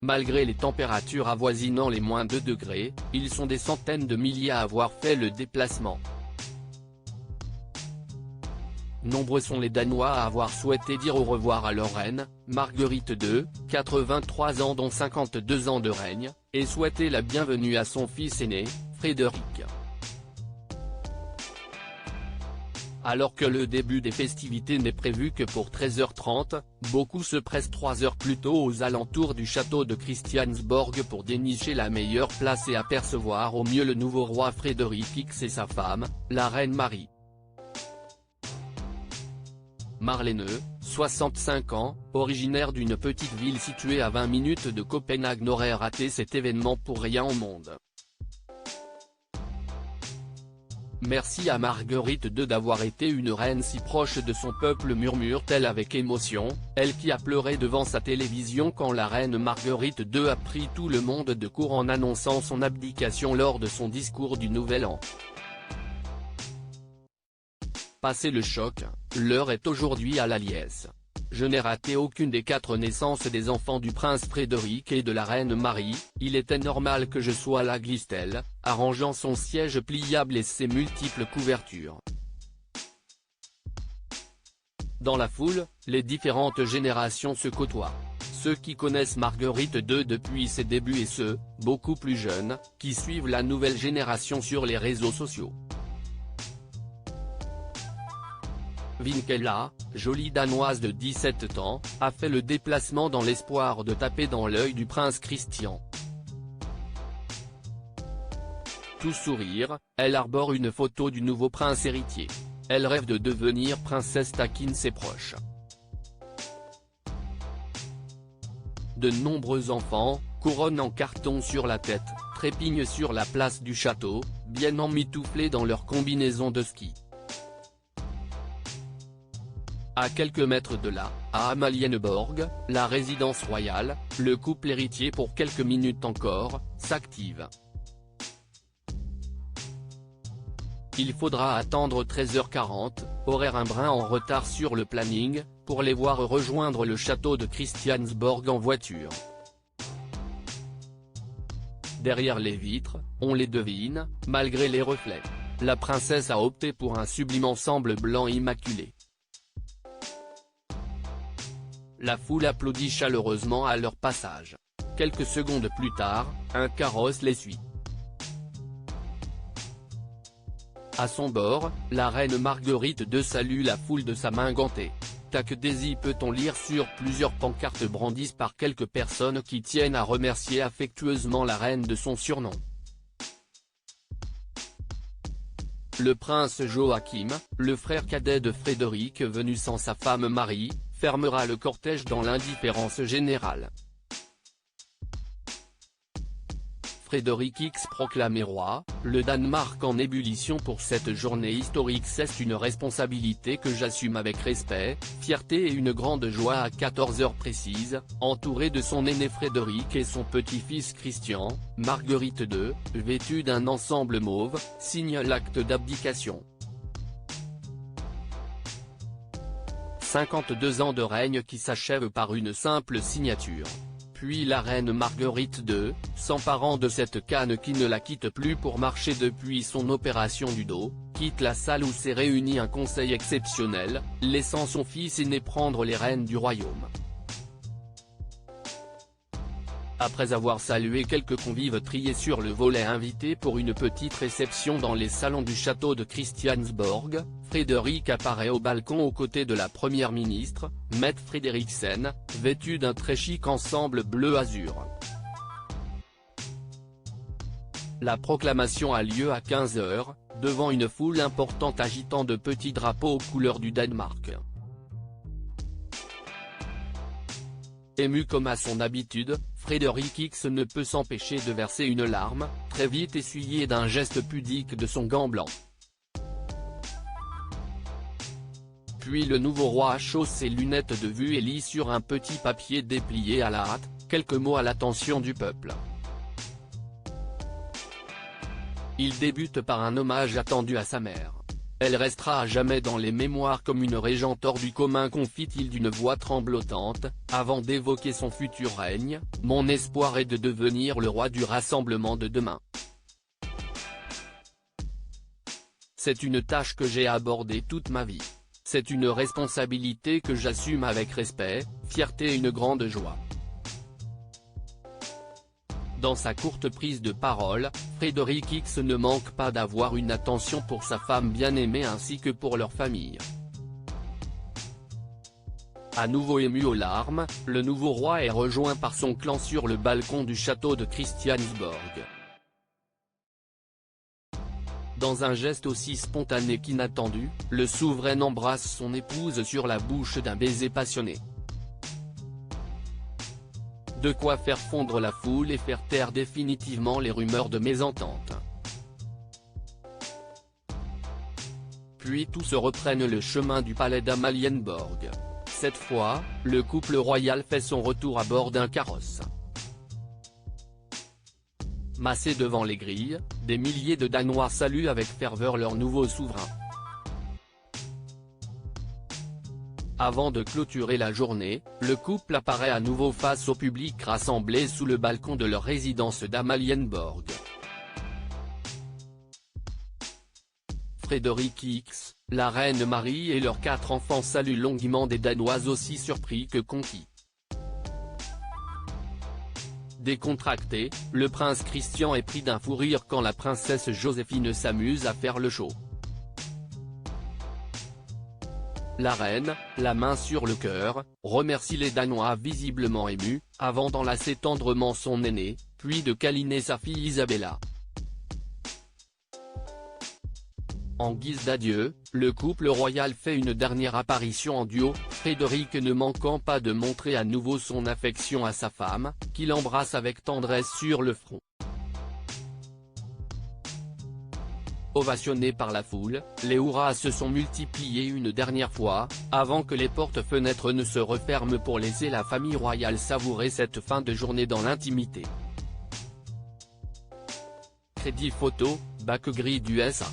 Malgré les températures avoisinant les -2 degrés, ils sont des centaines de milliers à avoir fait le déplacement. Nombreux sont les Danois à avoir souhaité dire au revoir à leur reine, Marguerite II, 83 ans dont 52 ans de règne, et souhaiter la bienvenue à son fils aîné, Frédéric. Alors que le début des festivités n'est prévu que pour 13h30, beaucoup se pressent 3 heures plus tôt aux alentours du château de Christiansborg pour dénicher la meilleure place et apercevoir au mieux le nouveau roi Frédéric X et sa femme, la reine Marie. Marlene, 65 ans, originaire d'une petite ville située à 20 minutes de Copenhague n'aurait raté cet événement pour rien au monde. Merci à Marguerite II d'avoir été une reine si proche de son peuple, murmure-t-elle avec émotion, elle qui a pleuré devant sa télévision quand la reine Marguerite II a pris tout le monde de court en annonçant son abdication lors de son discours du Nouvel An. Passé le choc, l'heure est aujourd'hui à la liesse. Je n'ai raté aucune des 4 naissances des enfants du prince Frédéric et de la reine Marie, il était normal que je sois là, glisse-t-elle, arrangeant son siège pliable et ses multiples couvertures. Dans la foule, les différentes générations se côtoient. Ceux qui connaissent Marguerite II depuis ses débuts et ceux, beaucoup plus jeunes, qui suivent la nouvelle génération sur les réseaux sociaux. Vinkela, jolie danoise de 17 ans, a fait le déplacement dans l'espoir de taper dans l'œil du prince Christian. Tout sourire, elle arbore une photo du nouveau prince héritier. Elle rêve de devenir princesse, taquine ses proches. De nombreux enfants, couronnes en carton sur la tête, trépignent sur la place du château, bien emmitouflés dans leur combinaison de ski. À quelques mètres de là, à Amalienborg, la résidence royale, le couple héritier pour quelques minutes encore, s'active. Il faudra attendre 13h40, horaire un brin en retard sur le planning, pour les voir rejoindre le château de Christiansborg en voiture. Derrière les vitres, on les devine, malgré les reflets. La princesse a opté pour un sublime ensemble blanc immaculé. La foule applaudit chaleureusement à leur passage. Quelques secondes plus tard, un carrosse les suit. À son bord, la reine Marguerite II salue la foule de sa main gantée. Tac Daisy peut-on lire sur plusieurs pancartes brandies par quelques personnes qui tiennent à remercier affectueusement la reine de son surnom. Le prince Joachim, le frère cadet de Frédéric venu sans sa femme Marie, fermera le cortège dans l'indifférence générale. Frédéric X proclamé roi, le Danemark en ébullition pour cette journée historique. C'est une responsabilité que j'assume avec respect, fierté et une grande joie. À 14h précises, entouré de son aîné Frédéric et son petit-fils Christian, Marguerite II, vêtue d'un ensemble mauve, signe l'acte d'abdication. 52 ans de règne qui s'achèvent par une simple signature. Puis la reine Marguerite II, s'emparant de cette canne qui ne la quitte plus pour marcher depuis son opération du dos, quitte la salle où s'est réuni un conseil exceptionnel, laissant son fils aîné prendre les rênes du royaume. Après avoir salué quelques convives triés sur le volet invité pour une petite réception dans les salons du château de Christiansborg, Frédéric apparaît au balcon aux côtés de la première ministre, Mette Frederiksen, vêtue d'un très chic ensemble bleu-azur. La proclamation a lieu à 15h, devant une foule importante agitant de petits drapeaux aux couleurs du Danemark. Ému comme à son habitude, Frédéric X ne peut s'empêcher de verser une larme, très vite essuyée d'un geste pudique de son gant blanc. Puis le nouveau roi chausse ses lunettes de vue et lit sur un petit papier déplié à la hâte, quelques mots à l'attention du peuple. Il débute par un hommage attendu à sa mère. Elle restera à jamais dans les mémoires comme une régente hors du commun, confie-t-il d'une voix tremblotante, avant d'évoquer son futur règne. Mon espoir est de devenir le roi du rassemblement de demain. C'est une tâche que j'ai abordée toute ma vie. C'est une responsabilité que j'assume avec respect, fierté et une grande joie. Dans sa courte prise de parole, Frédéric X ne manque pas d'avoir une attention pour sa femme bien-aimée ainsi que pour leur famille. À nouveau ému aux larmes, le nouveau roi est rejoint par son clan sur le balcon du château de Christiansborg. Dans un geste aussi spontané qu'inattendu, le souverain embrasse son épouse sur la bouche d'un baiser passionné. De quoi faire fondre la foule et faire taire définitivement les rumeurs de mésentente. Puis tous reprennent le chemin du palais d'Amalienborg. Cette fois, le couple royal fait son retour à bord d'un carrosse. Massés devant les grilles, des milliers de Danois saluent avec ferveur leur nouveau souverain. Avant de clôturer la journée, le couple apparaît à nouveau face au public rassemblé sous le balcon de leur résidence d'Amalienborg. Frédéric X, la reine Marie et leurs 4 enfants saluent longuement des Danois aussi surpris que conquis. Décontracté, le prince Christian est pris d'un fou rire quand la princesse Joséphine s'amuse à faire le show. La reine, la main sur le cœur, remercie les Danois visiblement émus, avant d'enlacer tendrement son aîné, puis de câliner sa fille Isabella. En guise d'adieu, le couple royal fait une dernière apparition en duo, Frédéric ne manquant pas de montrer à nouveau son affection à sa femme, qu'il embrasse avec tendresse sur le front. Ovationnés par la foule, les hurrahs se sont multipliés une dernière fois, avant que les portes-fenêtres ne se referment pour laisser la famille royale savourer cette fin de journée dans l'intimité. Crédit photo, bac gris du SA.